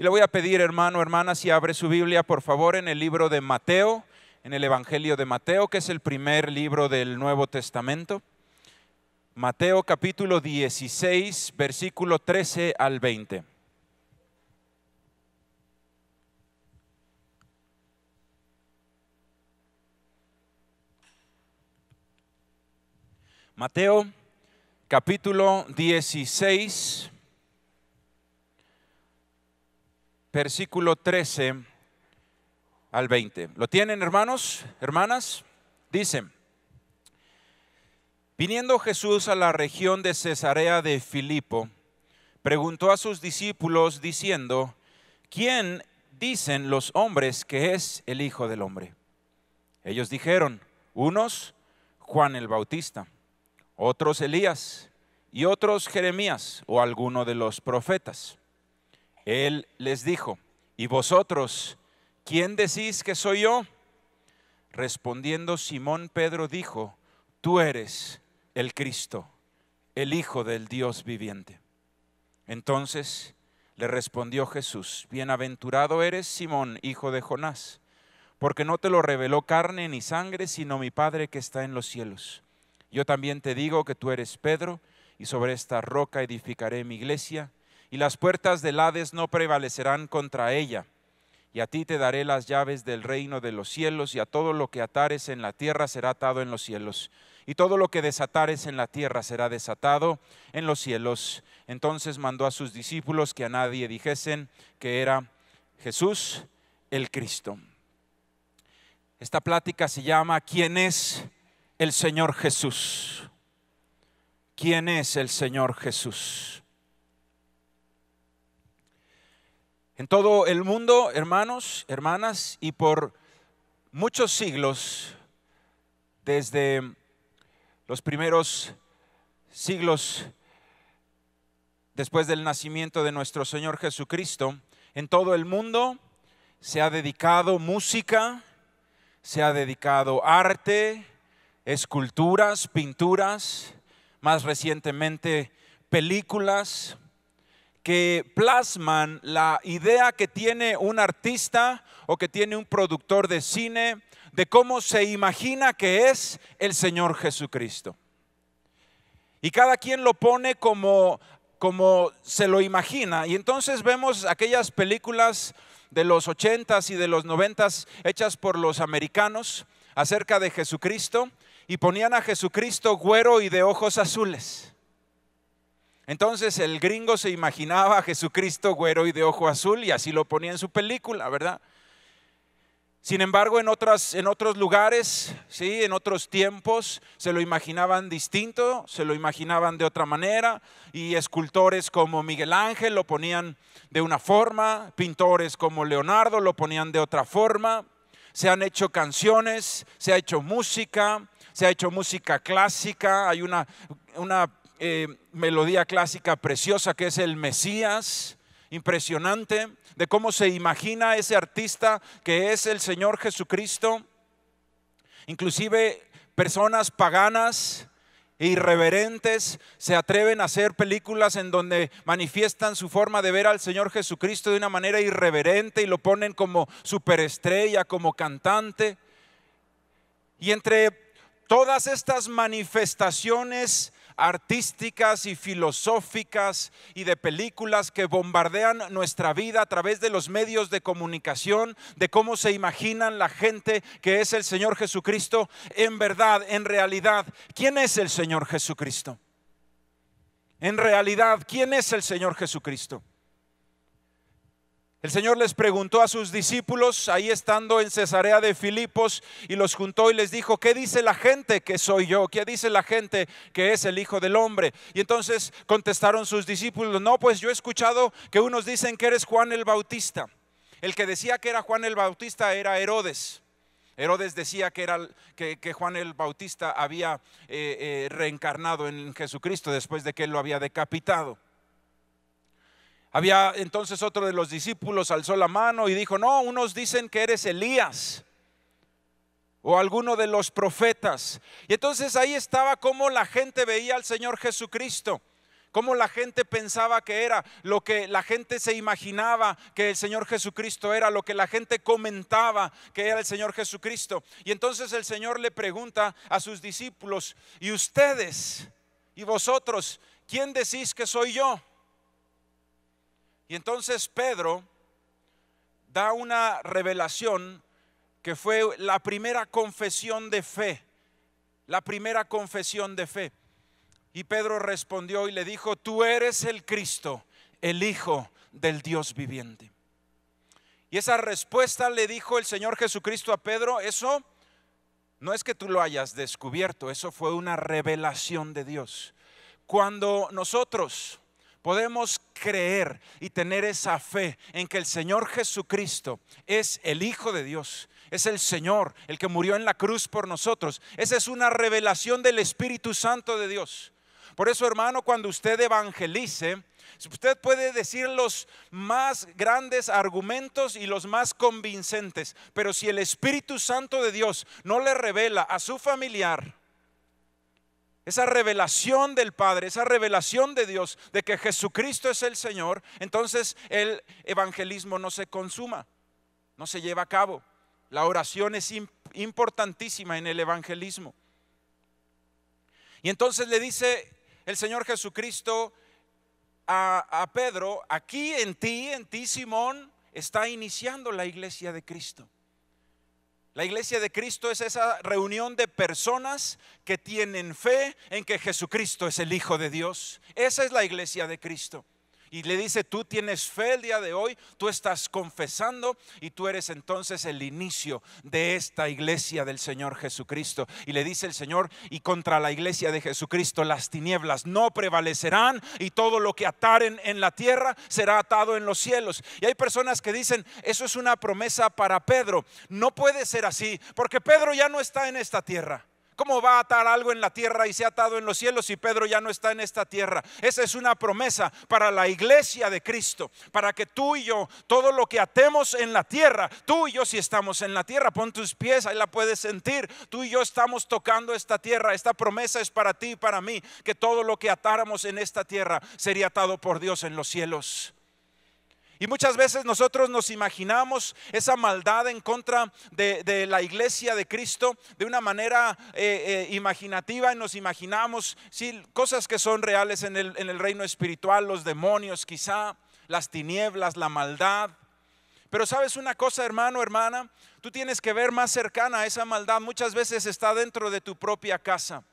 le voy a pedir, hermano, hermana, si abre su Biblia, por favor, en el libro de Mateo, en el Evangelio de Mateo, que es el primer libro del Nuevo Testamento. Mateo capítulo 16, versículo 13 al 20. Mateo capítulo 16, versículo 13 al 20. ¿Lo tienen, hermanos, hermanas? Dice: viniendo Jesús a la región de Cesarea de Filipo, preguntó a sus discípulos diciendo: ¿quién dicen los hombres que es el Hijo del Hombre? Ellos dijeron: unos, Juan el Bautista; otros, Elías; y otros, Jeremías o alguno de los profetas. Él les dijo: ¿y vosotros, quién decís que soy yo? Respondiendo Simón Pedro dijo: tú eres el Cristo, el Hijo del Dios viviente. Entonces le respondió Jesús: bienaventurado eres, Simón, hijo de Jonás, porque no te lo reveló carne ni sangre, sino mi Padre que está en los cielos. Yo también te digo que tú eres Pedro, y sobre esta roca edificaré mi iglesia, y las puertas del Hades no prevalecerán contra ella. Y a ti te daré las llaves del reino de los cielos, y a todo lo que atares en la tierra será atado en los cielos, y todo lo que desatares en la tierra será desatado en los cielos. Entonces mandó a sus discípulos que a nadie dijesen que era Jesús el Cristo. Esta plática se llama ¿quién es el Señor Jesús? ¿Quién es el Señor Jesús? En todo el mundo, hermanos, hermanas, y por muchos siglos, desde los primeros siglos después del nacimiento de nuestro Señor Jesucristo, en todo el mundo se ha dedicado música, se ha dedicado arte, esculturas, pinturas, más recientemente películas que plasman la idea que tiene un artista o que tiene un productor de cine de cómo se imagina que es el Señor Jesucristo. Y cada quien lo pone como se lo imagina. Y entonces vemos aquellas películas de los 80s y de los 90s hechas por los americanos acerca de Jesucristo, y ponían a Jesucristo güero y de ojos azules. Entonces el gringo se imaginaba a Jesucristo güero y de ojo azul, y así lo ponía en su película, ¿verdad? Sin embargo, en otros lugares, ¿sí? En otros tiempos, se lo imaginaban distinto, se lo imaginaban de otra manera, y escultores como Miguel Ángel lo ponían de una forma, pintores como Leonardo lo ponían de otra forma. Se han hecho canciones, se ha hecho música clásica. Hay una melodía clásica preciosa que es el Mesías, impresionante, de cómo se imagina ese artista que es el Señor Jesucristo. Inclusive personas paganas e irreverentes se atreven a hacer películas en donde manifiestan su forma de ver al Señor Jesucristo de una manera irreverente y lo ponen como superestrella, como cantante. Y entre todas estas manifestaciones artísticas y filosóficas y de películas que bombardean nuestra vida a través de los medios de comunicación, de cómo se imaginan la gente que es el Señor Jesucristo, en verdad, en realidad, ¿quién es el Señor Jesucristo? En realidad, ¿quién es el Señor Jesucristo? El Señor les preguntó a sus discípulos, ahí estando en Cesarea de Filipos, y los juntó y les dijo: ¿qué dice la gente que soy yo? ¿Qué dice la gente que es el Hijo del Hombre? Y entonces contestaron sus discípulos: no, pues yo he escuchado que unos dicen que eres Juan el Bautista. El que decía que era Juan el Bautista era Herodes. Herodes decía que Juan el Bautista había reencarnado en Jesucristo después de que él lo había decapitado. Había entonces otro de los discípulos alzó la mano y dijo: no, unos dicen que eres Elías o alguno de los profetas. Y entonces ahí estaba cómo la gente veía al Señor Jesucristo, cómo la gente pensaba que era, lo que la gente se imaginaba que el Señor Jesucristo era, lo que la gente comentaba que era el Señor Jesucristo. Y entonces el Señor le pregunta a sus discípulos: ¿y ustedes y vosotros, quién decís que soy yo? Y entonces Pedro da una revelación que fue la primera confesión de fe, la primera confesión de fe. Y Pedro respondió y le dijo: tú eres el Cristo, el Hijo del Dios viviente. Y esa respuesta le dijo el Señor Jesucristo a Pedro, eso no es que tú lo hayas descubierto, eso fue una revelación de Dios. Cuando nosotros podemos creer y tener esa fe en que el Señor Jesucristo es el Hijo de Dios, es el Señor, el que murió en la cruz por nosotros, esa es una revelación del Espíritu Santo de Dios. Por eso, hermano, cuando usted evangelice, usted puede decir los más grandes argumentos y los más convincentes, pero si el Espíritu Santo de Dios no le revela a su familiar esa revelación del Padre, esa revelación de Dios de que Jesucristo es el Señor, entonces el evangelismo no se consuma, no se lleva a cabo. La oración es importantísima en el evangelismo. Y entonces le dice el Señor Jesucristo a Pedro: aquí en ti Simón, está iniciando la iglesia de Cristo. La iglesia de Cristo es esa reunión de personas que tienen fe en que Jesucristo es el Hijo de Dios. Esa es la iglesia de Cristo. Y le dice: tú tienes fe el día de hoy, tú estás confesando y tú eres entonces el inicio de esta iglesia del Señor Jesucristo. Y le dice el Señor: y contra la iglesia de Jesucristo las tinieblas no prevalecerán, y todo lo que ataren en la tierra será atado en los cielos. Y hay personas que dicen: eso es una promesa para Pedro. No puede ser así, porque Pedro ya no está en esta tierra. ¿Cómo va a atar algo en la tierra y se ha atado en los cielos si Pedro ya no está en esta tierra? Esa es una promesa para la iglesia de Cristo, para que tú y yo, todo lo que atemos en la tierra, tú y yo si estamos en la tierra, pon tus pies, ahí la puedes sentir, tú y yo estamos tocando esta tierra. Esta promesa es para ti y para mí, que todo lo que atáramos en esta tierra sería atado por Dios en los cielos. Y muchas veces nosotros nos imaginamos esa maldad en contra de la iglesia de Cristo de una manera imaginativa, y nos imaginamos cosas que son reales en el reino espiritual, los demonios quizá, las tinieblas, la maldad. Pero sabes una cosa, hermano, hermana, tú tienes que ver más cercana a esa maldad. Muchas veces está dentro de tu propia casa.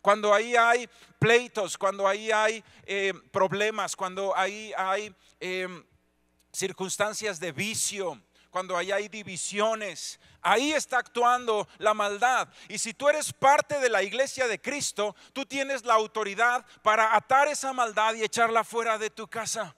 Cuando ahí hay pleitos, cuando ahí hay problemas, cuando ahí hay circunstancias de vicio, cuando ahí hay divisiones, ahí está actuando la maldad. Y si tú eres parte de la iglesia de Cristo, tú tienes la autoridad para atar esa maldad y echarla fuera de tu casa.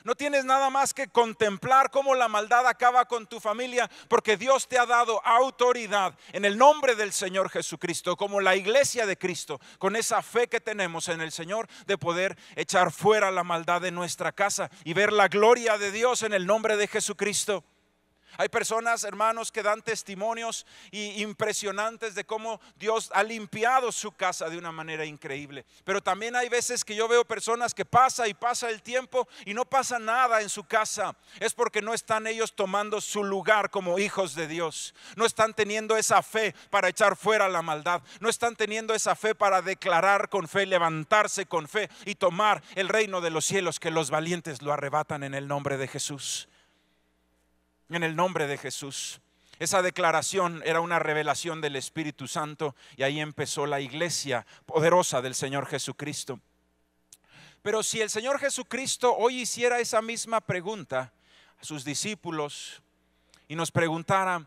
No tienes nada más que contemplar cómo la maldad acaba con tu familia, porque Dios te ha dado autoridad en el nombre del Señor Jesucristo, como la iglesia de Cristo, con esa fe que tenemos en el Señor, de poder echar fuera la maldad de nuestra casa y ver la gloria de Dios en el nombre de Jesucristo. Hay personas, hermanos, que dan testimonios impresionantes de cómo Dios ha limpiado su casa de una manera increíble. Pero también hay veces que yo veo personas que pasa el tiempo y no pasa nada en su casa. Es porque no están ellos tomando su lugar como hijos de Dios. No están teniendo esa fe para echar fuera la maldad. No están teniendo esa fe para declarar con fe, levantarse con fe y tomar el reino de los cielos, que los valientes lo arrebatan en el nombre de Jesús. En el nombre de Jesús. Esa declaración era una revelación del Espíritu Santo, y ahí empezó la iglesia poderosa del Señor Jesucristo. Pero si el Señor Jesucristo hoy hiciera esa misma pregunta a sus discípulos y nos preguntara: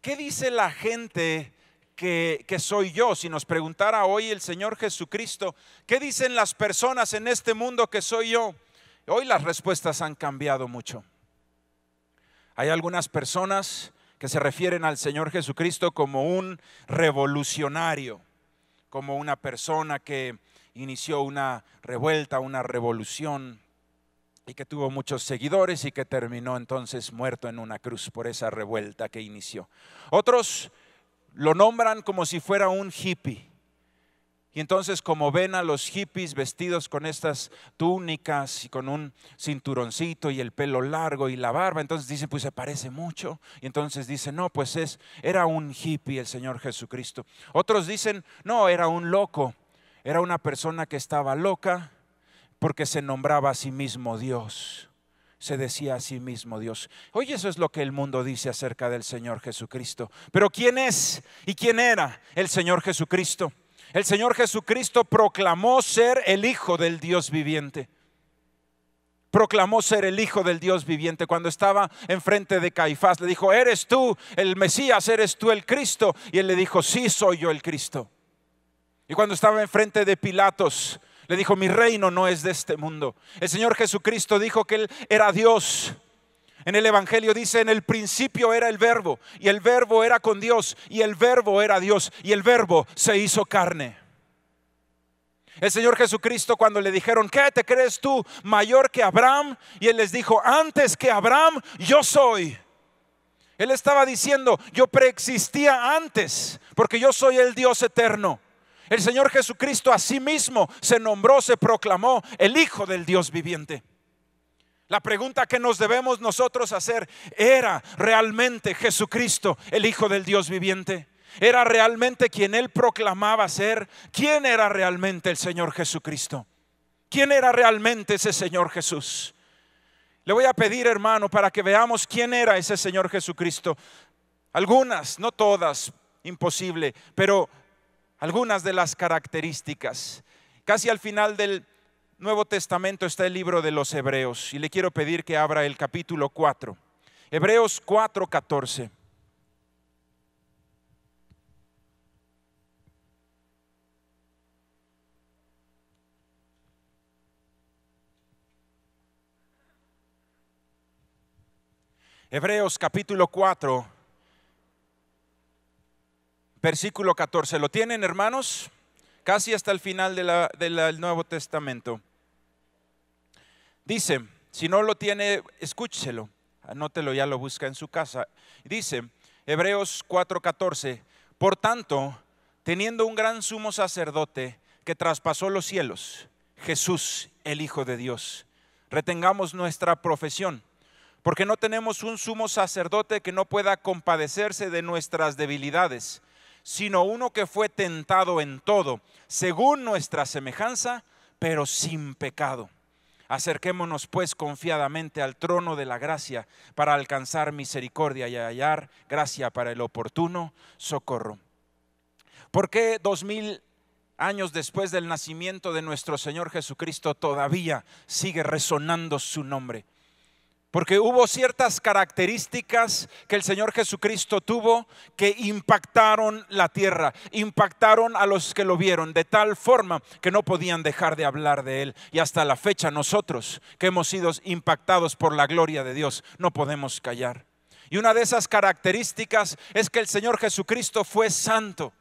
¿qué dice la gente que soy yo? Si nos preguntara hoy el Señor Jesucristo: ¿qué dicen las personas en este mundo que soy yo? Hoy las respuestas han cambiado mucho. Hay algunas personas que se refieren al Señor Jesucristo como un revolucionario, como una persona que inició una revuelta, una revolución, y que tuvo muchos seguidores y que terminó entonces muerto en una cruz por esa revuelta que inició. Otros lo nombran como si fuera un hippie, Y entonces, como ven a los hippies vestidos con estas túnicas y con un cinturoncito y el pelo largo y la barba, entonces dicen, pues se parece mucho. Y entonces dicen, no, pues era un hippie el Señor Jesucristo. Otros dicen, no, era un loco, era una persona que estaba loca porque se nombraba a sí mismo Dios. Se decía a sí mismo Dios. Oye, eso es lo que el mundo dice acerca del Señor Jesucristo. Pero ¿quién es y quién era el Señor Jesucristo? El Señor Jesucristo proclamó ser el Hijo del Dios viviente. Proclamó ser el Hijo del Dios viviente. Cuando estaba enfrente de Caifás, le dijo, ¿eres tú el Mesías? ¿Eres tú el Cristo? Y él le dijo, sí, soy yo el Cristo. Y cuando estaba enfrente de Pilatos, le dijo, mi reino no es de este mundo. El Señor Jesucristo dijo que Él era Dios. En el Evangelio dice, en el principio era el Verbo, y el Verbo era con Dios, y el Verbo era Dios, y el Verbo se hizo carne. El Señor Jesucristo, cuando le dijeron, ¿qué te crees tú mayor que Abraham? Y Él les dijo, antes que Abraham, yo soy. Él estaba diciendo, yo preexistía antes, porque yo soy el Dios eterno. El Señor Jesucristo a sí mismo se nombró, se proclamó el Hijo del Dios viviente. La pregunta que nos debemos nosotros hacer, ¿era realmente Jesucristo el Hijo del Dios viviente? ¿Era realmente quien Él proclamaba ser? ¿Quién era realmente el Señor Jesucristo? ¿Quién era realmente ese Señor Jesús? Le voy a pedir, hermano, para que veamos quién era ese Señor Jesucristo. Algunas, no todas, imposible, pero algunas de las características. Casi al final del Nuevo Testamento está el libro de los Hebreos y le quiero pedir que abra el capítulo 4. Hebreos 4:14. Hebreos capítulo 4, versículo 14. ¿Lo tienen, hermanos? Casi hasta el final del Nuevo Testamento. Dice, si no lo tiene, escúchelo, anótelo, ya lo busca en su casa. Dice, Hebreos 4:14, por tanto, teniendo un gran sumo sacerdote que traspasó los cielos, Jesús, el Hijo de Dios, retengamos nuestra profesión, porque no tenemos un sumo sacerdote que no pueda compadecerse de nuestras debilidades, sino uno que fue tentado en todo, según nuestra semejanza, pero sin pecado. Acerquémonos pues confiadamente al trono de la gracia para alcanzar misericordia y hallar gracia para el oportuno socorro. ¿Por qué 2000 años después del nacimiento de nuestro Señor Jesucristo todavía sigue resonando su nombre? Porque hubo ciertas características que el Señor Jesucristo tuvo que impactaron la tierra, impactaron a los que lo vieron de tal forma que no podían dejar de hablar de Él. Y hasta la fecha nosotros que hemos sido impactados por la gloria de Dios no podemos callar. Y una de esas características es que el Señor Jesucristo fue santo.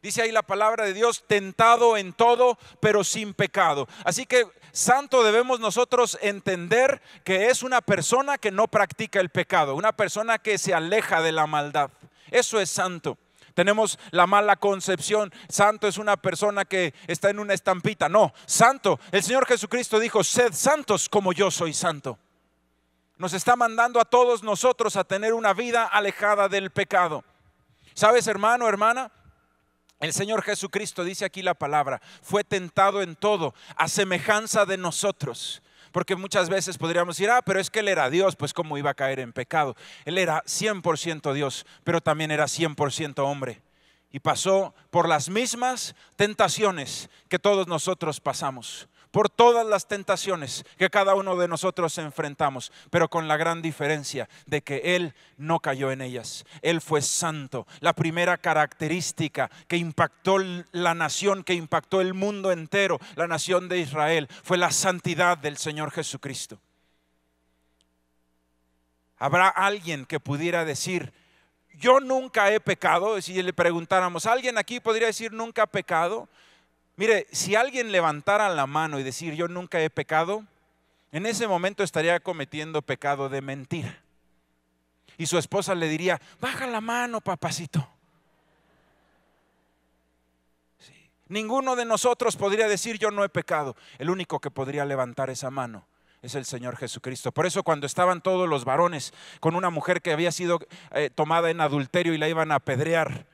Dice ahí la palabra de Dios, tentado en todo, pero sin pecado. Así que santo debemos nosotros entender que es una persona que no practica el pecado, una persona que se aleja de la maldad. Eso es santo. Tenemos la mala concepción, santo es una persona que está en una estampita. No, santo, el Señor Jesucristo dijo, sed santos como yo soy santo. Nos está mandando a todos nosotros a tener una vida alejada del pecado. ¿Sabes, hermano, hermana? El Señor Jesucristo, dice aquí la palabra, fue tentado en todo, a semejanza de nosotros. Porque muchas veces podríamos decir, pero es que Él era Dios, pues cómo iba a caer en pecado. Él era 100% Dios, pero también era 100% hombre. Y pasó por las mismas tentaciones que todos nosotros pasamos. Por todas las tentaciones que cada uno de nosotros enfrentamos, pero con la gran diferencia de que Él no cayó en ellas. Él fue santo. La primera característica que impactó la nación, que impactó el mundo entero, la nación de Israel, fue la santidad del Señor Jesucristo. ¿Habrá alguien que pudiera decir, yo nunca he pecado? Si le preguntáramos, ¿alguien aquí podría decir nunca ha pecado? Mire, si alguien levantara la mano y decir yo nunca he pecado, en ese momento estaría cometiendo pecado de mentira. Y su esposa le diría, baja la mano, papacito. Sí. Ninguno de nosotros podría decir yo no he pecado. El único que podría levantar esa mano es el Señor Jesucristo. Por eso cuando estaban todos los varones con una mujer que había sido tomada en adulterio y la iban a apedrear,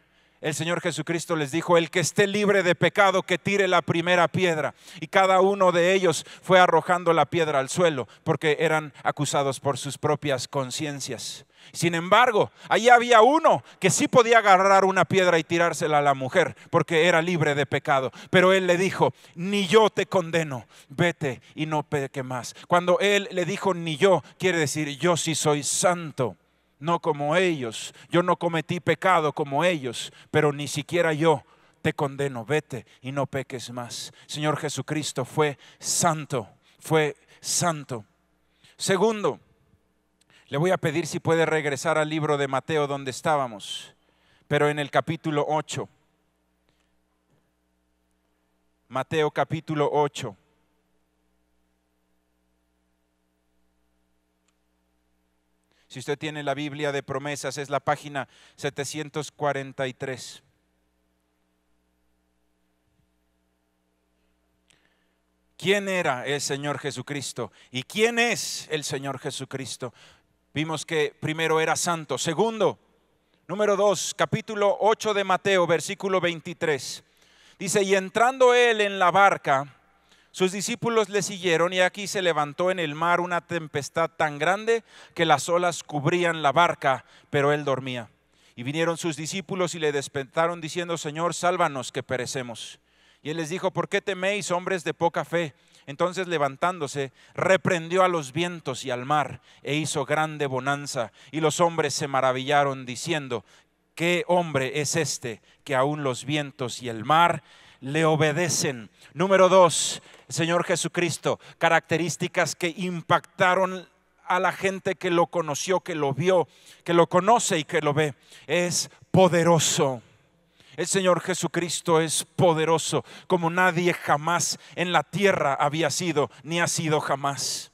el Señor Jesucristo les dijo: el que esté libre de pecado, que tire la primera piedra. Y cada uno de ellos fue arrojando la piedra al suelo, porque eran acusados por sus propias conciencias. Sin embargo, allí había uno que sí podía agarrar una piedra y tirársela a la mujer, porque era libre de pecado. Pero él le dijo: ni yo te condeno, vete y no peque más. Cuando él le dijo ni yo, quiere decir yo sí soy santo, no como ellos. Yo no cometí pecado como ellos, pero ni siquiera yo te condeno, vete y no peques más. Señor Jesucristo fue santo, fue santo. Segundo, le voy a pedir si puede regresar al libro de Mateo donde estábamos, pero en el capítulo 8. Mateo capítulo 8. Si usted tiene la Biblia de promesas, es la página 743. ¿Quién era el Señor Jesucristo? ¿Y quién es el Señor Jesucristo? Vimos que primero era santo. Segundo, número 2, capítulo 8 de Mateo, versículo 23. Dice: y entrando él en la barca, sus discípulos le siguieron, y aquí se levantó en el mar una tempestad tan grande que las olas cubrían la barca, pero él dormía. Y vinieron sus discípulos y le despertaron diciendo: Señor, sálvanos que perecemos. Y él les dijo: ¿por qué teméis, hombres de poca fe? Entonces, levantándose, reprendió a los vientos y al mar, e hizo grande bonanza. Y los hombres se maravillaron, diciendo: ¿qué hombre es este que aún los vientos y el mar le obedecen? Número 2, el Señor Jesucristo, características que impactaron a la gente que lo conoció, que lo vio, que lo conoce y que lo ve. Es poderoso. El Señor Jesucristo es poderoso como nadie jamás en la tierra había sido, ni ha sido jamás.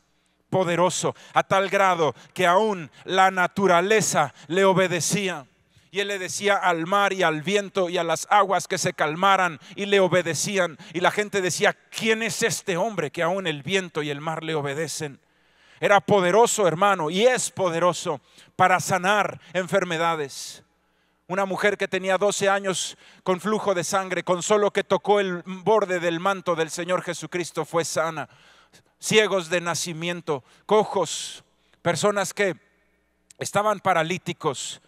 Poderoso a tal grado que aún la naturaleza le obedecía. Y él le decía al mar y al viento y a las aguas que se calmaran, y le obedecían. Y la gente decía: ¿quién es este hombre que aún el viento y el mar le obedecen? Era poderoso, hermano, y es poderoso para sanar enfermedades. Una mujer que tenía 12 años con flujo de sangre, con solo que tocó el borde del manto del Señor Jesucristo, fue sana. Ciegos de nacimiento, cojos, personas que estaban paralíticos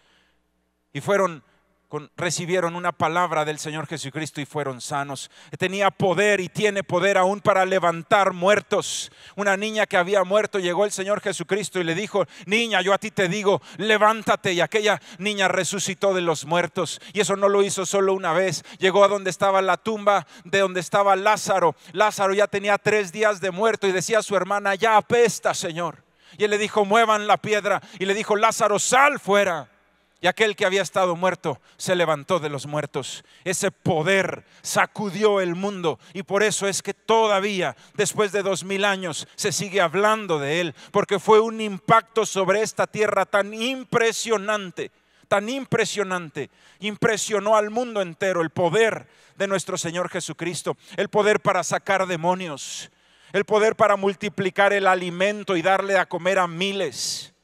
y recibieron una palabra del Señor Jesucristo y fueron sanos. Tenía poder y tiene poder aún para levantar muertos. Una niña que había muerto, llegó el Señor Jesucristo y le dijo: niña, yo a ti te digo, levántate. Y aquella niña resucitó de los muertos. Y eso no lo hizo solo una vez. Llegó a donde estaba la tumba de donde estaba Lázaro. Lázaro ya tenía 3 días de muerto y decía a su hermana: ya apesta, Señor. Y él le dijo: muevan la piedra. Y le dijo: Lázaro, sal fuera. Y aquel que había estado muerto se levantó de los muertos. Ese poder sacudió el mundo, y por eso es que todavía después de 2000 años se sigue hablando de él, porque fue un impacto sobre esta tierra tan impresionante, tan impresionante. Impresionó al mundo entero el poder de nuestro Señor Jesucristo, el poder para sacar demonios, el poder para multiplicar el alimento y darle a comer a miles.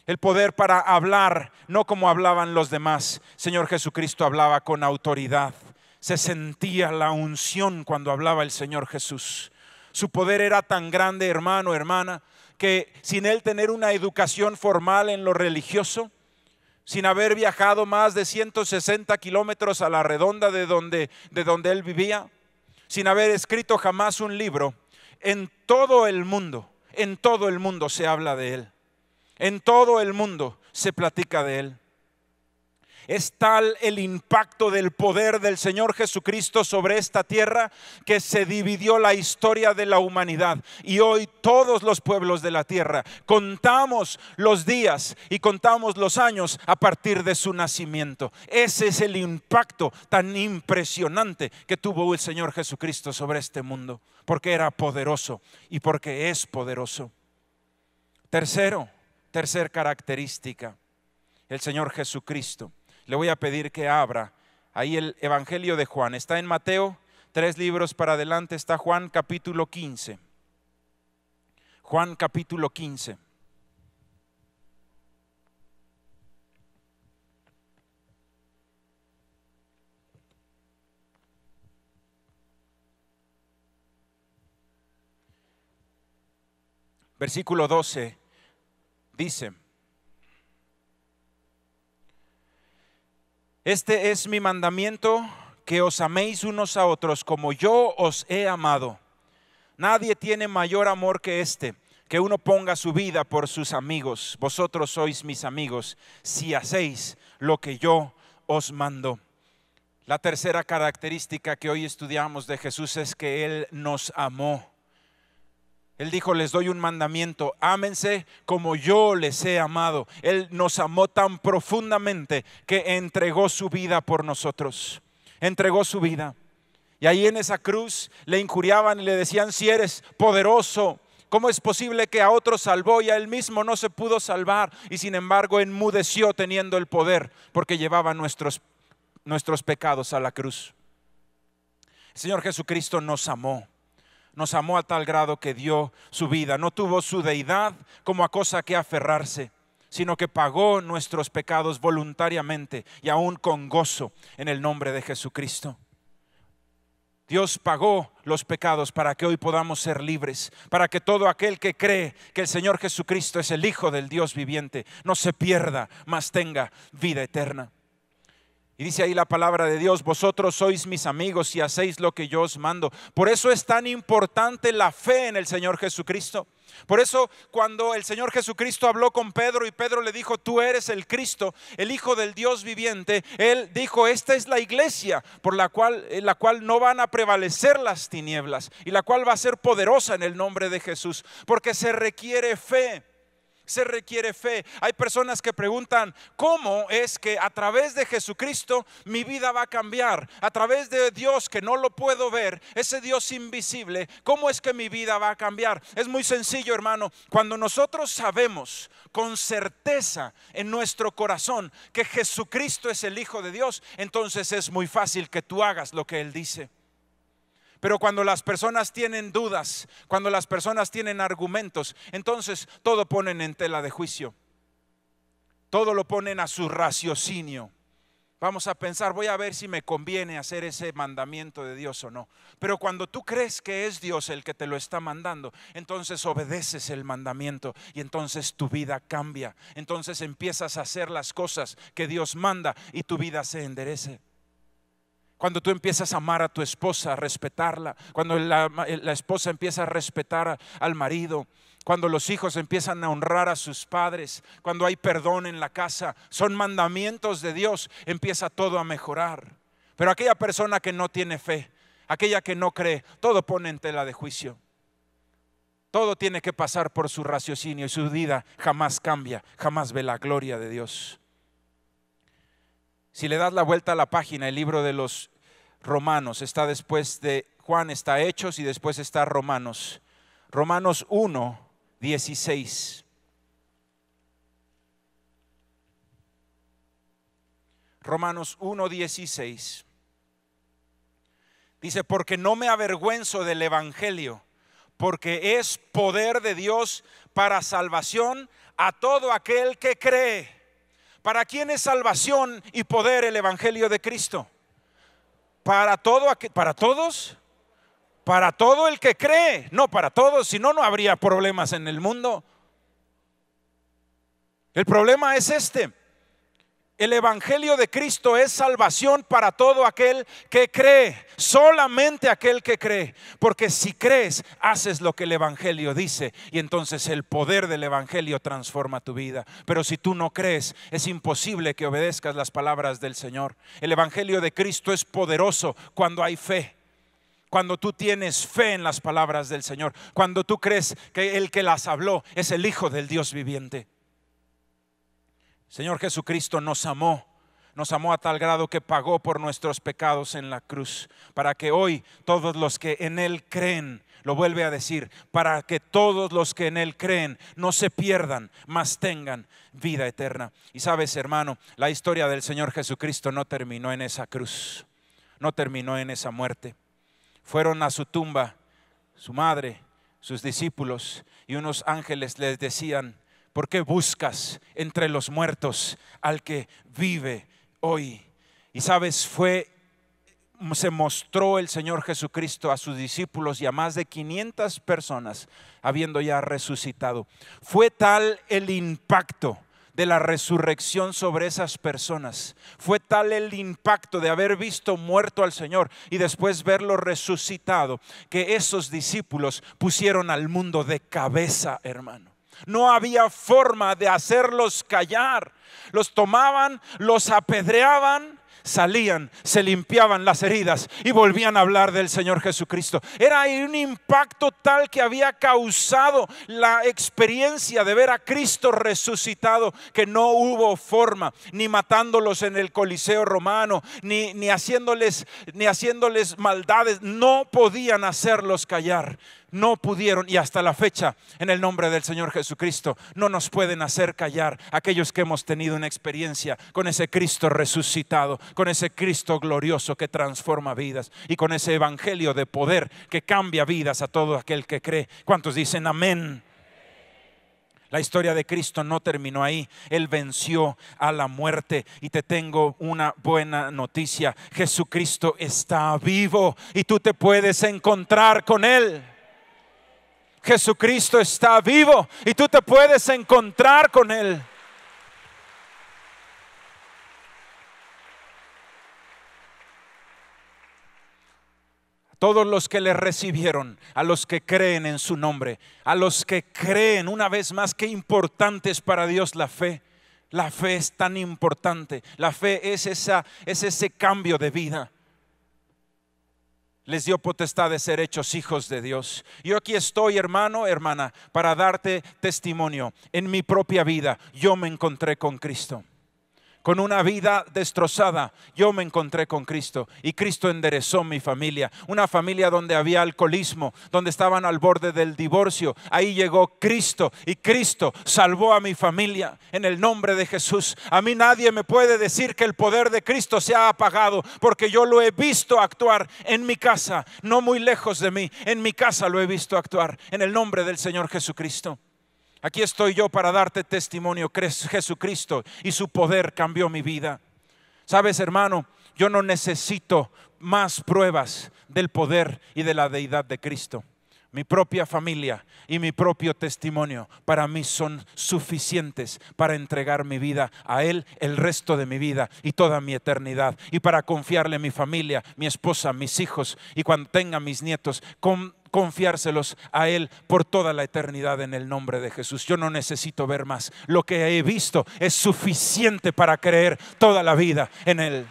El poder para hablar, no como hablaban los demás. Señor Jesucristo hablaba con autoridad. Se sentía la unción cuando hablaba el Señor Jesús. Su poder era tan grande, hermano, hermana, que sin él tener una educación formal en lo religioso, sin haber viajado más de 160 kilómetros a la redonda de donde él vivía, sin haber escrito jamás un libro, en todo el mundo se habla de él. En todo el mundo se platica de él. Es tal el impacto del poder del Señor Jesucristo sobre esta tierra que se dividió la historia de la humanidad. Y hoy todos los pueblos de la tierra contamos los días y contamos los años a partir de su nacimiento. Ese es el impacto tan impresionante que tuvo el Señor Jesucristo sobre este mundo, porque era poderoso y porque es poderoso. Tercer característica, el Señor Jesucristo. Le voy a pedir que abra ahí el Evangelio de Juan. Está en Mateo 3 libros para adelante está Juan capítulo 15. Juan capítulo 15. Versículo 12 dice: este es mi mandamiento, que os améis unos a otros como yo os he amado. Nadie tiene mayor amor que este, que uno ponga su vida por sus amigos. Vosotros sois mis amigos si hacéis lo que yo os mando. La tercera característica que hoy estudiamos de Jesús es que Él nos amó. Él dijo: les doy un mandamiento, ámense como yo les he amado. Él nos amó tan profundamente que entregó su vida por nosotros. Entregó su vida. Y ahí en esa cruz le injuriaban y le decían: si eres poderoso, ¿cómo es posible que a otros salvó y a él mismo no se pudo salvar? Y sin embargo enmudeció teniendo el poder, porque llevaba nuestros pecados a la cruz. El Señor Jesucristo nos amó. Nos amó a tal grado que dio su vida. No tuvo su deidad como a cosa que aferrarse, sino que pagó nuestros pecados voluntariamente y aún con gozo en el nombre de Jesucristo. Dios pagó los pecados para que hoy podamos ser libres, para que todo aquel que cree que el Señor Jesucristo es el Hijo del Dios viviente no se pierda, mas tenga vida eterna. Y dice ahí la palabra de Dios: vosotros sois mis amigos y hacéis lo que yo os mando. Por eso es tan importante la fe en el Señor Jesucristo. Por eso cuando el Señor Jesucristo habló con Pedro y Pedro le dijo: tú eres el Cristo, el Hijo del Dios viviente, Él dijo: esta es la iglesia por la cual no van a prevalecer las tinieblas y la cual va a ser poderosa en el nombre de Jesús, porque se requiere fe. Se requiere fe. Hay personas que preguntan: ¿cómo es que a través de Jesucristo mi vida va a cambiar? A través de Dios que no lo puedo ver, ese Dios invisible, ¿cómo es que mi vida va a cambiar? Es muy sencillo, hermano. Cuando nosotros sabemos con certeza en nuestro corazón que Jesucristo es el Hijo de Dios, entonces es muy fácil que tú hagas lo que Él dice. Pero cuando las personas tienen dudas, cuando las personas tienen argumentos, entonces todo ponen en tela de juicio. Todo lo ponen a su raciocinio. Vamos a pensar: voy a ver si me conviene hacer ese mandamiento de Dios o no. Pero cuando tú crees que es Dios el que te lo está mandando, entonces obedeces el mandamiento y entonces tu vida cambia. Entonces empiezas a hacer las cosas que Dios manda y tu vida se enderece. Cuando tú empiezas a amar a tu esposa, a respetarla, cuando la esposa empieza a respetar al marido, cuando los hijos empiezan a honrar a sus padres, cuando hay perdón en la casa, son mandamientos de Dios, empieza todo a mejorar. Pero aquella persona que no tiene fe, aquella que no cree, todo pone en tela de juicio. Todo tiene que pasar por su raciocinio y su vida jamás cambia, jamás ve la gloria de Dios. Si le das la vuelta a la página, el libro de los Romanos está después de Juan, está Hechos y después está Romanos. Romanos 1, 16. Romanos 1, 16. Dice: porque no me avergüenzo del evangelio, porque es poder de Dios para salvación a todo aquel que cree. ¿Para quién es salvación y poder el evangelio de Cristo? Para todos, para todo el que cree, no para todos, si no, no habría problemas en el mundo. El problema es este: el evangelio de Cristo es salvación para todo aquel que cree, solamente aquel que cree, porque si crees, haces lo que el evangelio dice y entonces el poder del evangelio transforma tu vida. Pero si tú no crees, es imposible que obedezcas las palabras del Señor. El evangelio de Cristo es poderoso cuando hay fe. Cuando tú tienes fe en las palabras del Señor, cuando tú crees que el que las habló es el Hijo del Dios viviente. Señor Jesucristo nos amó a tal grado que pagó por nuestros pecados en la cruz, para que hoy todos los que en Él creen, lo vuelve a decir, para que todos los que en Él creen no se pierdan, mas tengan vida eterna. Y sabes, hermano, la historia del Señor Jesucristo no terminó en esa cruz, no terminó en esa muerte. Fueron a su tumba, su madre, sus discípulos, y unos ángeles les decían: ¿por qué buscas entre los muertos al que vive hoy? Y sabes, se mostró el Señor Jesucristo a sus discípulos y a más de 500 personas, habiendo ya resucitado. Fue tal el impacto de la resurrección sobre esas personas, fue tal el impacto de haber visto muerto al Señor y después verlo resucitado, que esos discípulos pusieron al mundo de cabeza, hermano. No había forma de hacerlos callar. Los tomaban, los apedreaban, salían, se limpiaban las heridas y volvían a hablar del Señor Jesucristo. Era un impacto tal que había causado la experiencia de ver a Cristo resucitado, que no hubo forma, ni matándolos en el Coliseo romano, ni haciéndoles maldades. No podían hacerlos callar. No pudieron, y hasta la fecha, en el nombre del Señor Jesucristo, no nos pueden hacer callar aquellos que hemos tenido una experiencia con ese Cristo resucitado, con ese Cristo glorioso que transforma vidas, y con ese evangelio de poder que cambia vidas a todo aquel que cree. ¿Cuántos dicen amén? La historia de Cristo no terminó ahí. Él venció a la muerte, y te tengo una buena noticia: Jesucristo está vivo y tú te puedes encontrar con Él. Jesucristo está vivo y tú te puedes encontrar con Él. Todos los que le recibieron, a los que creen en su nombre, a los que creen, una vez más, qué importante es para Dios la fe. La fe es tan importante. La fe es ese cambio de vida. Les dio potestad de ser hechos hijos de Dios. Yo aquí estoy, hermano, hermana, para darte testimonio. En mi propia vida yo me encontré con Cristo. Con una vida destrozada, yo me encontré con Cristo, y Cristo enderezó mi familia. Una familia donde había alcoholismo, donde estaban al borde del divorcio. Ahí llegó Cristo, y Cristo salvó a mi familia en el nombre de Jesús. A mí nadie me puede decir que el poder de Cristo se ha apagado, porque yo lo he visto actuar en mi casa, no muy lejos de mí. En mi casa lo he visto actuar en el nombre del Señor Jesucristo. Aquí estoy yo para darte testimonio. Jesucristo y su poder cambió mi vida. Sabes, hermano, yo no necesito más pruebas del poder y de la deidad de Cristo. Mi propia familia y mi propio testimonio para mí son suficientes para entregar mi vida a Él el resto de mi vida y toda mi eternidad, y para confiarle mi familia, mi esposa, mis hijos, y cuando tenga mis nietos, confiárselos a Él por toda la eternidad en el nombre de Jesús. Yo no necesito ver más. Lo que he visto es suficiente para creer toda la vida en Él.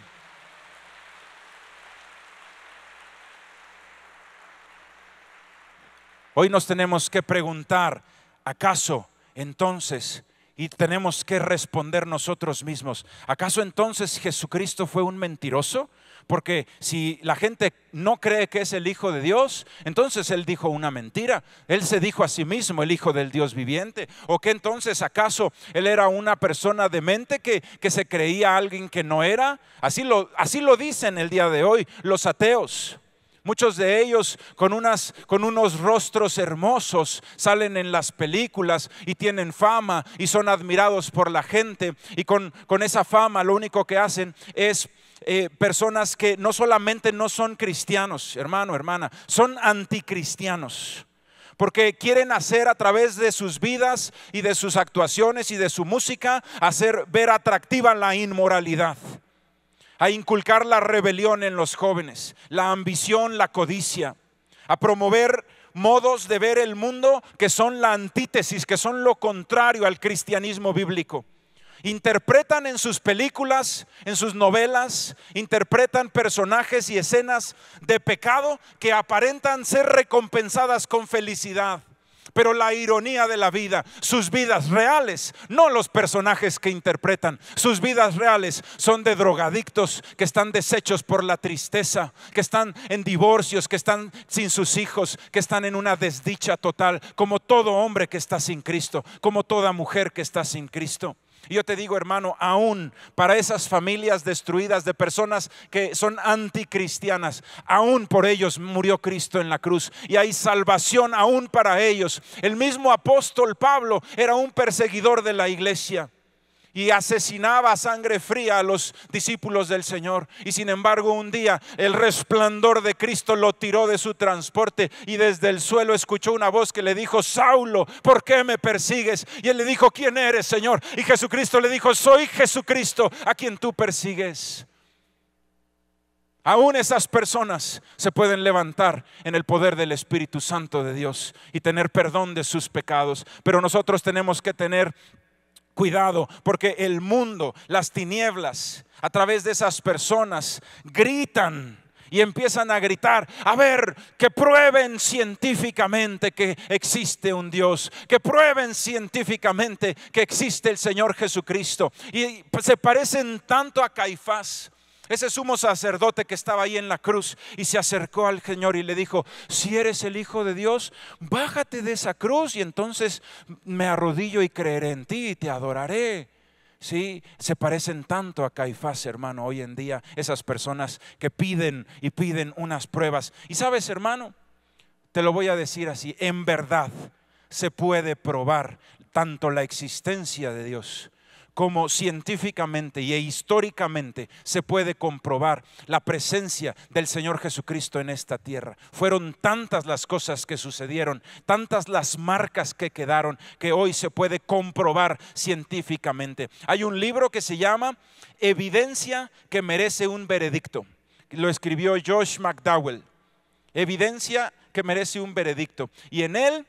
Hoy nos tenemos que preguntar: ¿acaso entonces? Y tenemos que responder nosotros mismos: ¿acaso entonces Jesucristo fue un mentiroso? Porque si la gente no cree que es el Hijo de Dios, entonces Él dijo una mentira. Él se dijo a sí mismo el Hijo del Dios viviente. ¿O que entonces acaso Él era una persona demente que se creía alguien que no era? Así lo dicen el día de hoy los ateos. Muchos de ellos con unos rostros hermosos salen en las películas y tienen fama y son admirados por la gente, y con esa fama lo único que hacen es personas que no solamente no son cristianos, hermano, hermana, son anticristianos. Porque quieren hacer a través de sus vidas y de sus actuaciones y de su música, hacer ver atractiva la inmoralidad, a inculcar la rebelión en los jóvenes, la ambición, la codicia, a promover modos de ver el mundo que son la antítesis, que son lo contrario al cristianismo bíblico. Interpretan en sus películas, en sus novelas, interpretan personajes y escenas de pecado que aparentan ser recompensadas con felicidad. Pero la ironía de la vida, sus vidas reales, no los personajes que interpretan, sus vidas reales son de drogadictos que están deshechos por la tristeza, que están en divorcios, que están sin sus hijos, que están en una desdicha total, como todo hombre que está sin Cristo, como toda mujer que está sin Cristo. Y yo te digo, hermano, aún para esas familias destruidas de personas que son anticristianas, aún por ellos murió Cristo en la cruz y hay salvación aún para ellos. El mismo apóstol Pablo era un perseguidor de la iglesia y asesinaba a sangre fría a los discípulos del Señor. Y sin embargo, un día el resplandor de Cristo lo tiró de su transporte y desde el suelo escuchó una voz que le dijo: Saulo, ¿por qué me persigues? Y él le dijo: ¿quién eres, Señor? Y Jesucristo le dijo: soy Jesucristo a quien tú persigues. Aún esas personas se pueden levantar en el poder del Espíritu Santo de Dios y tener perdón de sus pecados. Pero nosotros tenemos que tener cuidado, porque el mundo, las tinieblas, a través de esas personas gritan y empiezan a gritar: a ver, que prueben científicamente que existe un Dios, que prueben científicamente que existe el Señor Jesucristo. Y se parecen tanto a Caifás, ese sumo sacerdote que estaba ahí en la cruz, y se acercó al Señor y le dijo: si eres el Hijo de Dios, bájate de esa cruz y entonces me arrodillo y creeré en ti y te adoraré. Sí, se parecen tanto a Caifás, hermano, hoy en día, esas personas que piden y piden unas pruebas. Y sabes, hermano, te lo voy a decir así: en verdad se puede probar tanto la existencia de Dios como científicamente y históricamente se puede comprobar la presencia del Señor Jesucristo en esta tierra. Fueron tantas las cosas que sucedieron, tantas las marcas que quedaron, que hoy se puede comprobar científicamente. Hay un libro que se llama Evidencia que merece un veredicto. Lo escribió Josh McDowell. Evidencia que merece un veredicto. Y en él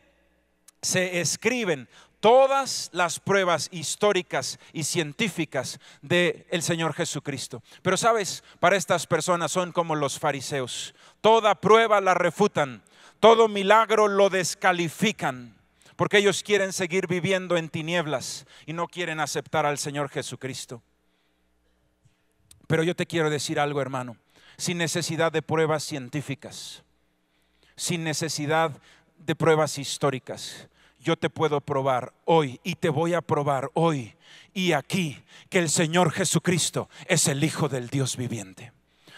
se escriben todas las pruebas históricas y científicas del Señor Jesucristo. Pero sabes, para estas personas son como los fariseos: toda prueba la refutan, todo milagro lo descalifican, porque ellos quieren seguir viviendo en tinieblas y no quieren aceptar al Señor Jesucristo. Pero yo te quiero decir algo, hermano: sin necesidad de pruebas científicas, sin necesidad de pruebas históricas, yo te puedo probar hoy y te voy a probar hoy y aquí que el Señor Jesucristo es el Hijo del Dios viviente.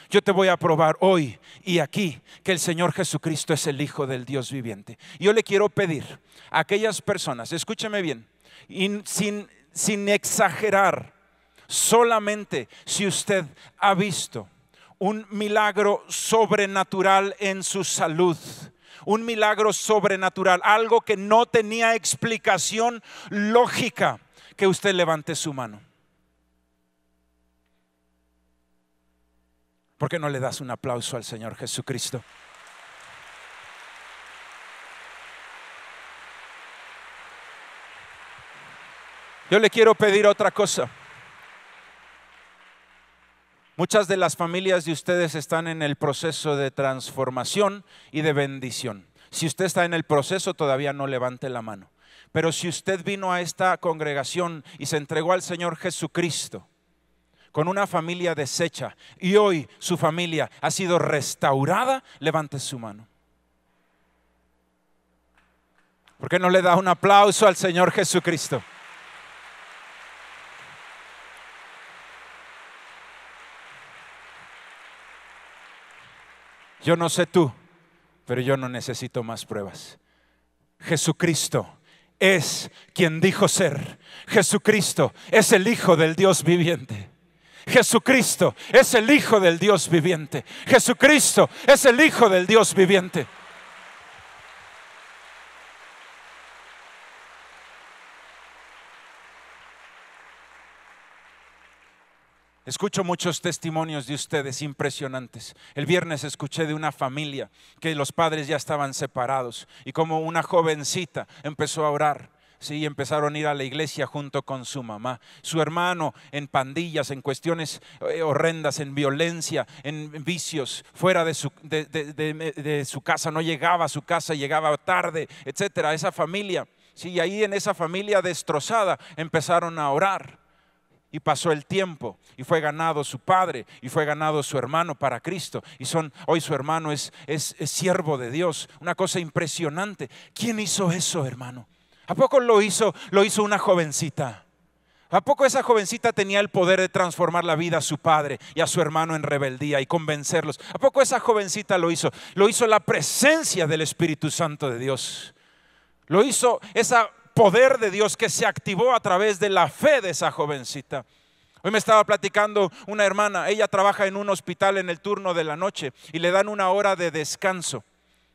Yo te voy a probar hoy y aquí que el Señor Jesucristo es el Hijo del Dios viviente. Yo le quiero pedir a aquellas personas, escúcheme bien, y sin exagerar, solamente si usted ha visto un milagro sobrenatural en su salud, un milagro sobrenatural, algo que no tenía explicación lógica, que usted levante su mano. ¿Por qué no le das un aplauso al Señor Jesucristo? Yo le quiero pedir otra cosa. Muchas de las familias de ustedes están en el proceso de transformación y de bendición. Si usted está en el proceso, todavía no levante la mano. Pero si usted vino a esta congregación y se entregó al Señor Jesucristo con una familia deshecha y hoy su familia ha sido restaurada, levante su mano. ¿Por qué no le da un aplauso al Señor Jesucristo? Yo no sé tú, pero yo no necesito más pruebas. Jesucristo es quien dijo ser. Jesucristo es el Hijo del Dios viviente. Jesucristo es el Hijo del Dios viviente. Jesucristo es el Hijo del Dios viviente. Escucho muchos testimonios de ustedes impresionantes. El viernes escuché de una familia que los padres ya estaban separados y como una jovencita empezó a orar. Sí, empezaron a ir a la iglesia junto con su mamá. Su hermano en pandillas, en cuestiones horrendas, en violencia, en vicios, fuera de su casa, no llegaba a su casa, llegaba tarde, etcétera. Esa familia, sí, ahí en esa familia destrozada empezaron a orar. Y pasó el tiempo y fue ganado su padre y fue ganado su hermano para Cristo. Y hoy su hermano es siervo de Dios. Una cosa impresionante. ¿Quién hizo eso, hermano? ¿A poco lo hizo una jovencita? ¿A poco esa jovencita tenía el poder de transformar la vida a su padre y a su hermano en rebeldía y convencerlos? ¿A poco esa jovencita lo hizo? Lo hizo la presencia del Espíritu Santo de Dios. Lo hizo ese poder de Dios que se activó a través de la fe de esa jovencita. Hoy me estaba platicando una hermana, ella trabaja en un hospital en el turno de la noche y le dan una hora de descanso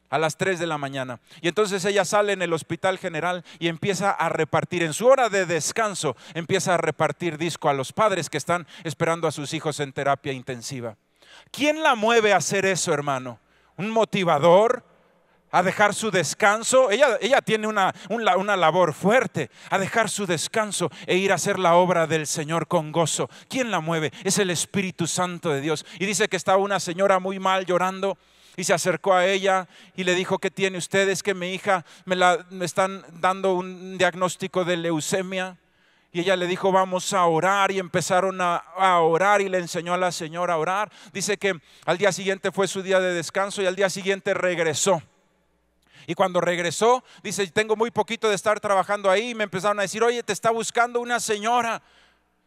a las 3 de la mañana. Y entonces ella sale en el hospital general y empieza a repartir, en su hora de descanso, empieza a repartir disco a los padres que están esperando a sus hijos en terapia intensiva. ¿Quién la mueve a hacer eso, hermano? ¿Un motivador? ¿A dejar su descanso? Ella tiene una labor fuerte, a dejar su descanso e ir a hacer la obra del Señor con gozo. ¿Quién la mueve? Es el Espíritu Santo de Dios. Y dice que estaba una señora muy mal llorando y se acercó a ella y le dijo: ¿qué tiene usted? Es que mi hija me están dando un diagnóstico de leucemia. Y ella le dijo: vamos a orar, y empezaron a orar y le enseñó a la señora a orar. Dice que al día siguiente fue su día de descanso y al día siguiente regresó. Y cuando regresó, dice: tengo muy poquito de estar trabajando ahí. Y me empezaron a decir: oye, te está buscando una señora.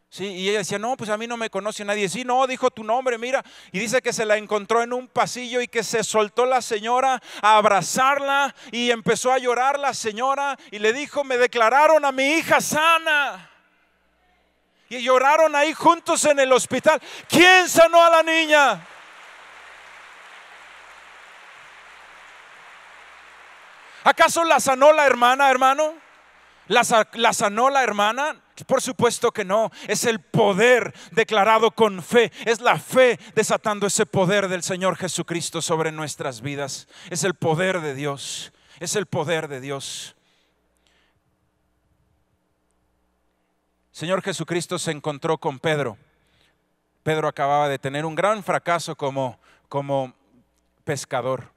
Sí, y ella decía: no, pues a mí no me conoce nadie. Sí, no, dijo tu nombre, mira. Y dice que se la encontró en un pasillo y que se soltó la señora a abrazarla y empezó a llorar la señora y le dijo: me declararon a mi hija sana. Y lloraron ahí juntos en el hospital. ¿Quién sanó a la niña? ¿Acaso la sanó la hermana, hermano? ¿La sanó la hermana? Por supuesto que no. Es el poder declarado con fe. Es la fe desatando ese poder del Señor Jesucristo sobre nuestras vidas. Es el poder de Dios. Es el poder de Dios. Señor Jesucristo se encontró con Pedro. Pedro acababa de tener un gran fracaso como pescador.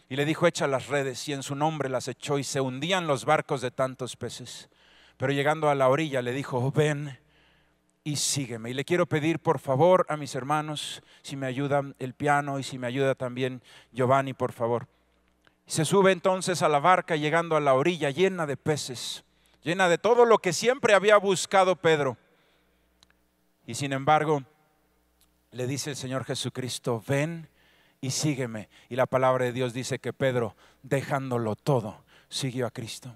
Y le dijo: echa las redes, y en su nombre las echó y se hundían los barcos de tantos peces. Pero llegando a la orilla le dijo: ven y sígueme. Y le quiero pedir por favor a mis hermanos si me ayudan el piano y si me ayuda también Giovanni, por favor. Se sube entonces a la barca, llegando a la orilla llena de peces, llena de todo lo que siempre había buscado Pedro. Y sin embargo le dice el Señor Jesucristo: ven y sígueme. Y la palabra de Dios dice que Pedro, dejándolo todo, siguió a Cristo.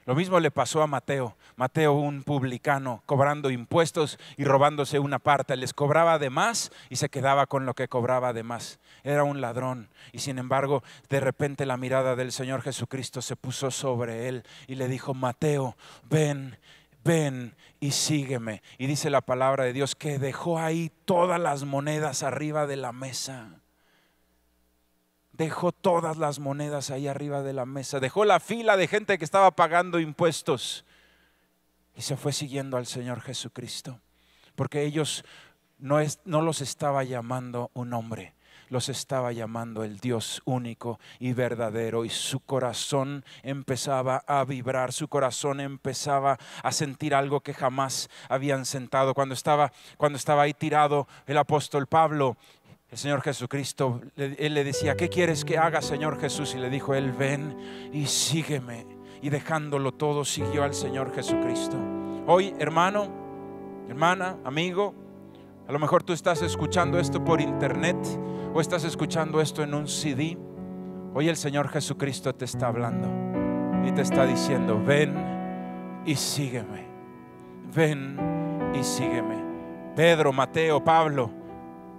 Lo mismo le pasó a Mateo. Mateo, un publicano, cobrando impuestos y robándose una parte. Les cobraba de más y se quedaba con lo que cobraba de más. Era un ladrón. Y sin embargo, de repente la mirada del Señor Jesucristo se puso sobre él y le dijo: Mateo, ven y sígueme. Y dice la palabra de Dios que dejó ahí todas las monedas arriba de la mesa. Dejó todas las monedas ahí arriba de la mesa. Dejó la fila de gente que estaba pagando impuestos y se fue siguiendo al Señor Jesucristo. Porque ellos no los estaba llamando un hombre, los estaba llamando el Dios único y verdadero. Y su corazón empezaba a vibrar, su corazón empezaba a sentir algo que jamás habían sentido. Cuando estaba ahí tirado el apóstol Pablo, el Señor Jesucristo, él le decía: ¿qué quieres que haga, Señor Jesús? Y le dijo él: ven y sígueme. Y dejándolo todo, siguió al Señor Jesucristo. Hoy, hermano, hermana, amigo, a lo mejor tú estás escuchando esto por internet o estás escuchando esto en un CD. Hoy el Señor Jesucristo te está hablando y te está diciendo: ven y sígueme. Ven y sígueme. Pedro, Mateo, Pablo,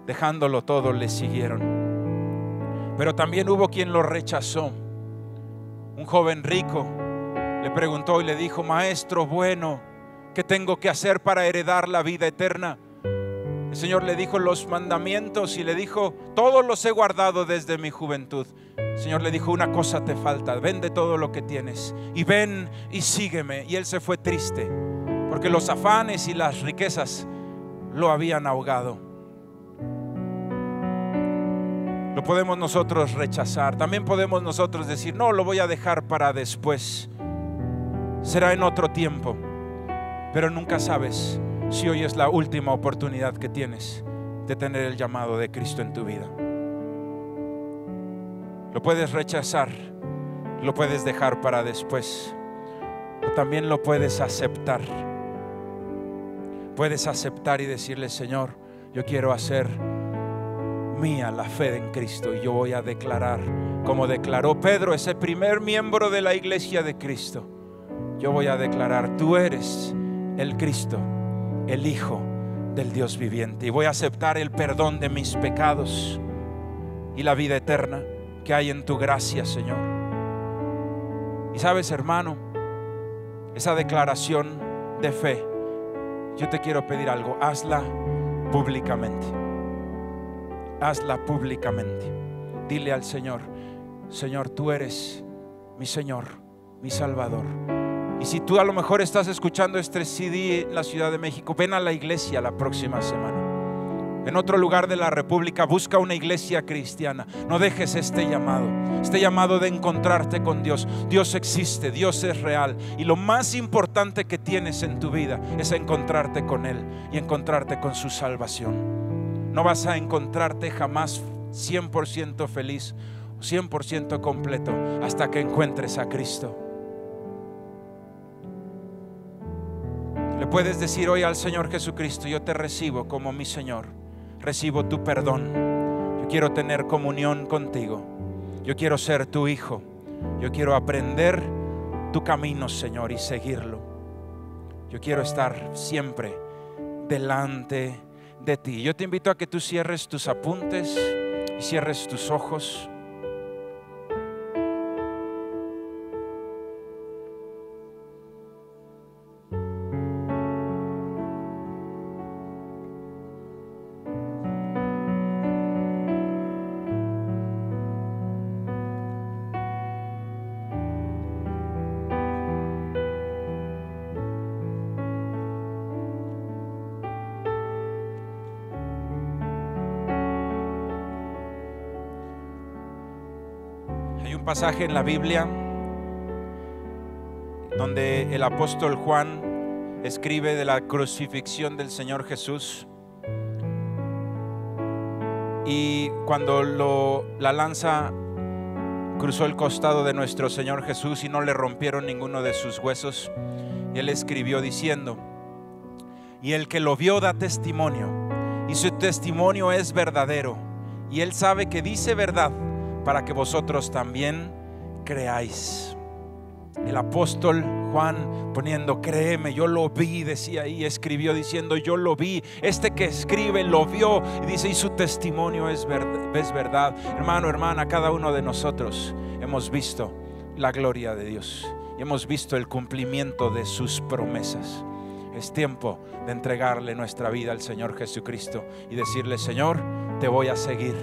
dejándolo todo, le siguieron. Pero también hubo quien lo rechazó. Un joven rico le preguntó y le dijo: maestro bueno, ¿qué tengo que hacer para heredar la vida eterna? El Señor le dijo los mandamientos y le dijo: todos los he guardado desde mi juventud. El Señor le dijo: una cosa te falta, vende todo lo que tienes y ven y sígueme. Y él se fue triste porque los afanes y las riquezas lo habían ahogado. Lo podemos nosotros rechazar. También podemos nosotros decir: no, lo voy a dejar para después. Será en otro tiempo. Pero nunca sabes si hoy es la última oportunidad que tienes de tener el llamado de Cristo en tu vida. Lo puedes rechazar, lo puedes dejar para después, pero también lo puedes aceptar puedes aceptar y decirle: Señor, yo quiero hacer mía la fe en Cristo, y yo voy a declarar, como declaró Pedro, ese primer miembro de la iglesia de Cristo. Yo voy a declarar: tú eres el Cristo, el Hijo del Dios viviente, y voy a aceptar el perdón de mis pecados y la vida eterna que hay en tu gracia, Señor. Y sabes, hermano, esa declaración de fe, yo te quiero pedir algo: hazla públicamente. Hazla públicamente. Dile al Señor: Señor, tú eres mi Señor, mi Salvador. Y si tú a lo mejor estás escuchando este CD en la Ciudad de México, ven a la iglesia la próxima semana. En otro lugar de la República, busca una iglesia cristiana. No dejes este llamado de encontrarte con Dios. Dios existe, Dios es real, y lo más importante que tienes en tu vida es encontrarte con Él y encontrarte con su salvación. No vas a encontrarte jamás 100% feliz, 100% completo, hasta que encuentres a Cristo. Le puedes decir hoy al Señor Jesucristo: yo te recibo como mi Señor, recibo tu perdón, yo quiero tener comunión contigo, yo quiero ser tu hijo, yo quiero aprender tu camino, Señor, y seguirlo. Yo quiero estar siempre delante de ti. Yo te invito a que tú cierres tus apuntes y cierres tus ojos. Pasaje en la Biblia donde el apóstol Juan escribe de la crucifixión del Señor Jesús, y cuando la lanza cruzó el costado de nuestro Señor Jesús y no le rompieron ninguno de sus huesos, y él escribió diciendo: y el que lo vio da testimonio, y su testimonio es verdadero, y él sabe que dice verdad, para que vosotros también creáis. El apóstol Juan poniendo: créeme, yo lo vi, decía ahí, escribió diciendo: yo lo vi. Este que escribe lo vio, y dice: y su testimonio es verdad. Hermano, hermana, cada uno de nosotros hemos visto la gloria de Dios y hemos visto el cumplimiento de sus promesas. Es tiempo de entregarle nuestra vida al Señor Jesucristo y decirle: Señor, te voy a seguir,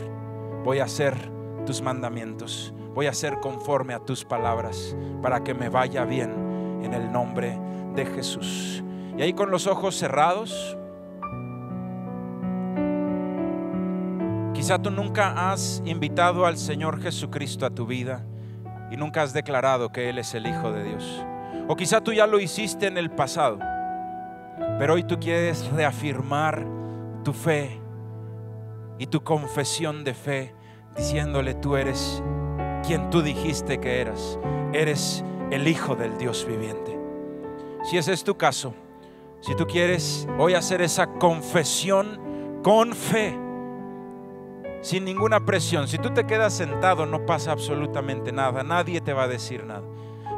voy a hacer tus mandamientos, voy a hacer conforme a tus palabras, para que me vaya bien, en el nombre de Jesús. Y ahí con los ojos cerrados, quizá tú nunca has invitado al Señor Jesucristo a tu vida y nunca has declarado que Él es el Hijo de Dios. O quizá tú ya lo hiciste en el pasado, pero hoy tú quieres reafirmar tu fe y tu confesión de fe, diciéndole: tú eres quien tú dijiste que eras. Eres el Hijo del Dios viviente. Si ese es tu caso, si tú quieres hoy hacer esa confesión con fe, sin ninguna presión, si tú te quedas sentado no pasa absolutamente nada, nadie te va a decir nada.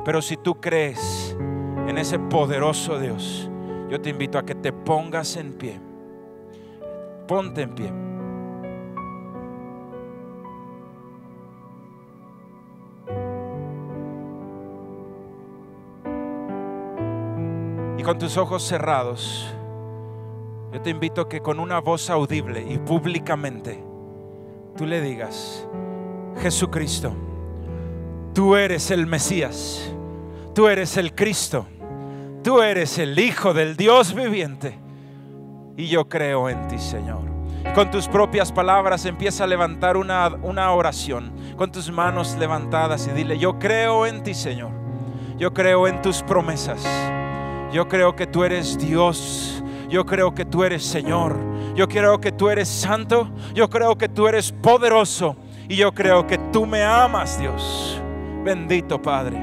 Pero si tú crees en ese poderoso Dios, yo te invito a que te pongas en pie. Ponte en pie. Con tus ojos cerrados, yo te invito a que con una voz audible y públicamente tú le digas: Jesucristo, tú eres el Mesías, tú eres el Cristo, tú eres el Hijo del Dios viviente, y yo creo en ti, Señor. Con tus propias palabras empieza a levantar una oración, con tus manos levantadas, y dile: yo creo en ti, Señor, yo creo en tus promesas. Yo creo que tú eres Dios, yo creo que tú eres Señor, yo creo que tú eres santo, yo creo que tú eres poderoso, y yo creo que tú me amas, Dios. Bendito Padre,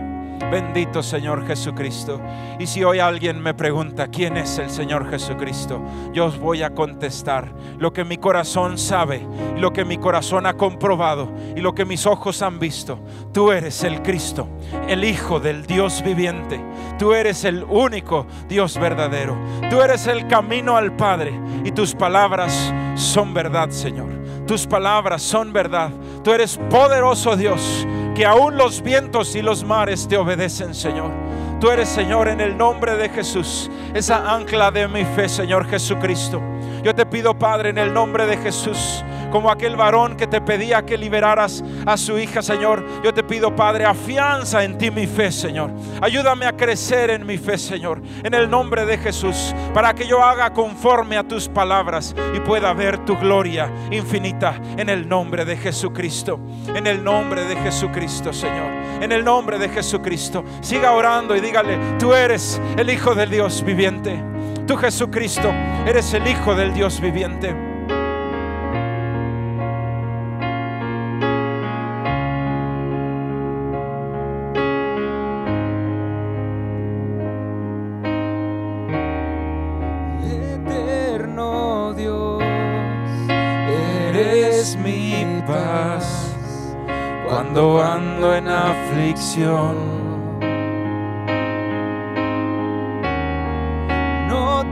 Bendito Señor Jesucristo. Y si hoy alguien me pregunta quién es el Señor Jesucristo, yo os voy a contestar lo que mi corazón sabe, y lo que mi corazón ha comprobado, y lo que mis ojos han visto. Tú eres el Cristo, el Hijo del Dios viviente. Tú eres el único Dios verdadero. Tú eres el camino al Padre, y tus palabras son verdad, Señor. Tus palabras son verdad. Tú eres poderoso Dios, que aún los vientos y los mares te obedecen, Señor. Tú eres, Señor, en el nombre de Jesús, esa ancla de mi fe, Señor Jesucristo. Yo te pido, Padre, en el nombre de Jesús, como aquel varón que te pedía que liberaras a su hija, Señor, yo te pido, Padre, afianza en ti mi fe, Señor. Ayúdame a crecer en mi fe, Señor, en el nombre de Jesús, para que yo haga conforme a tus palabras y pueda ver tu gloria infinita, en el nombre de Jesucristo. En el nombre de Jesucristo, Señor, en el nombre de Jesucristo. Siga orando y dígale: tú eres el Hijo del Dios viviente. Tú, Jesucristo, eres el Hijo del Dios viviente. Eterno Dios, eres mi paz cuando ando en aflicción.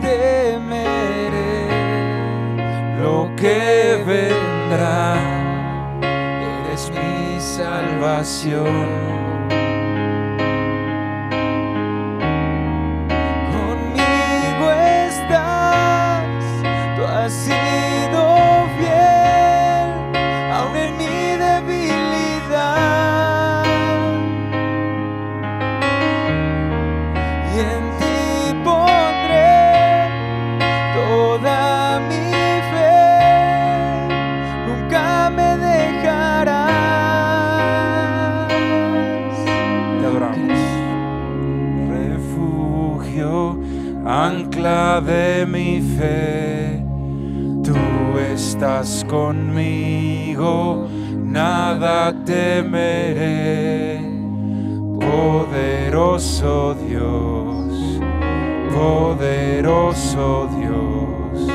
Temeré lo que vendrá, eres mi salvación. Conmigo estás, tú has sido fiel, aun en mi debilidad, y en ti pondré toda mi fe, nunca me dejarás. Te adoramos. Refugio, ancla de mi fe, tú estás conmigo, nada temeré. Poderoso Dios, poderoso Dios,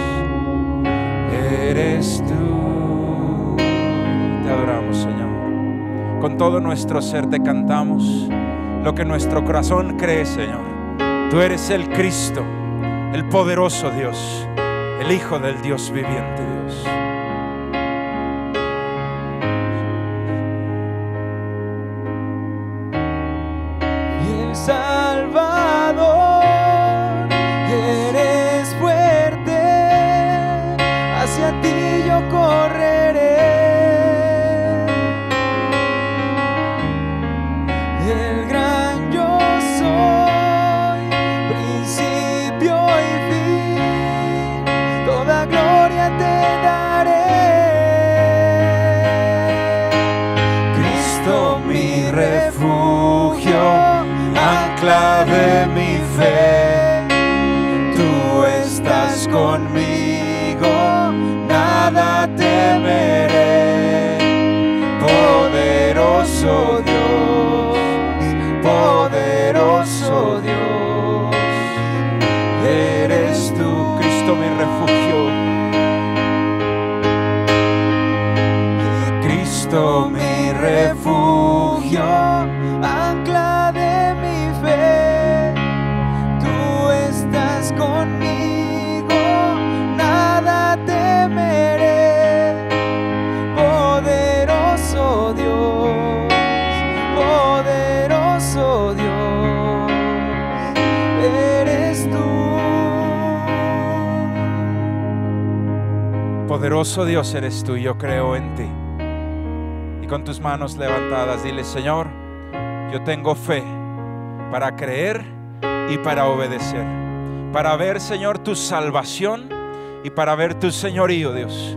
eres tú. Te adoramos, Señor. Con todo nuestro ser te cantamos lo que nuestro corazón cree, Señor. Tú eres el Cristo, el poderoso Dios, el Hijo del Dios viviente, Dios. Y el Salvador, eres fuerte, hacia ti yo correré. El gran yo soy, principio y fin, toda gloria te daré. Cristo mi refugio, ancla de mi fe, tú estás conmigo, nada temeré. Poderoso Dios, poderoso Dios, eres tú. Cristo mi refugio, Cristo mi refugio, ancla de mi fe, tú estás conmigo, nada temeré. Poderoso Dios, poderoso Dios, eres tú. poderoso Dios eres tú. Yo creo en ti. Y con tus manos levantadas, dile: Señor, yo tengo fe para creer y para obedecer, para ver, Señor, tu salvación y para ver tu señorío, Dios,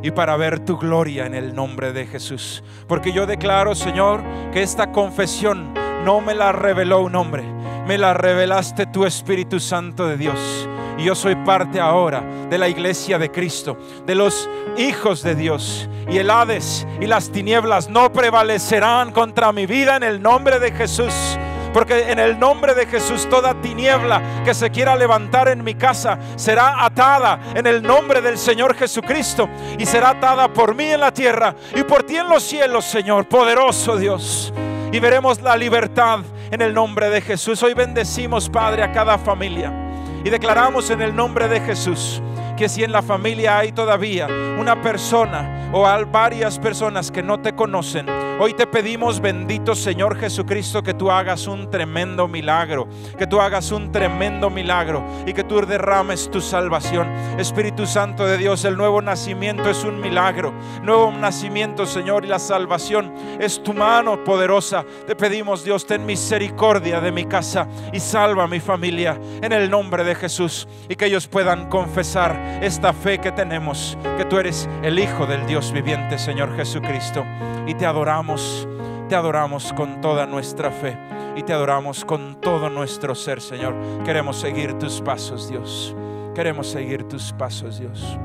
y para ver tu gloria en el nombre de Jesús. Porque yo declaro, Señor, que esta confesión no me la reveló un hombre, me la revelaste tu Espíritu Santo de Dios. Y yo soy parte ahora de la iglesia de Cristo, de los hijos de Dios. Y el Hades y las tinieblas no prevalecerán contra mi vida en el nombre de Jesús. porque en el nombre de Jesús toda tiniebla que se quiera levantar en mi casa será atada en el nombre del Señor Jesucristo, y será atada por mí en la tierra y por ti en los cielos, Señor, poderoso Dios. Y veremos la libertad en el nombre de Jesús. Hoy bendecimos, Padre, a cada familia y declaramos en el nombre de Jesús que si en la familia hay todavía una persona o varias personas que no te conocen, hoy te pedimos, bendito Señor Jesucristo, que tú hagas un tremendo milagro, que tú hagas un tremendo milagro y que tú derrames tu salvación. Espíritu Santo de Dios, el nuevo nacimiento es un milagro, nuevo nacimiento, Señor, y la salvación es tu mano poderosa. Te pedimos, Dios, ten misericordia de mi casa y salva a mi familia en el nombre de Jesús, y que ellos puedan confesar esta fe que tenemos, que tú eres el Hijo del Dios viviente, Señor Jesucristo. Y te adoramos con toda nuestra fe y te adoramos con todo nuestro ser, Señor. Queremos seguir tus pasos, Dios. Queremos seguir tus pasos, Dios.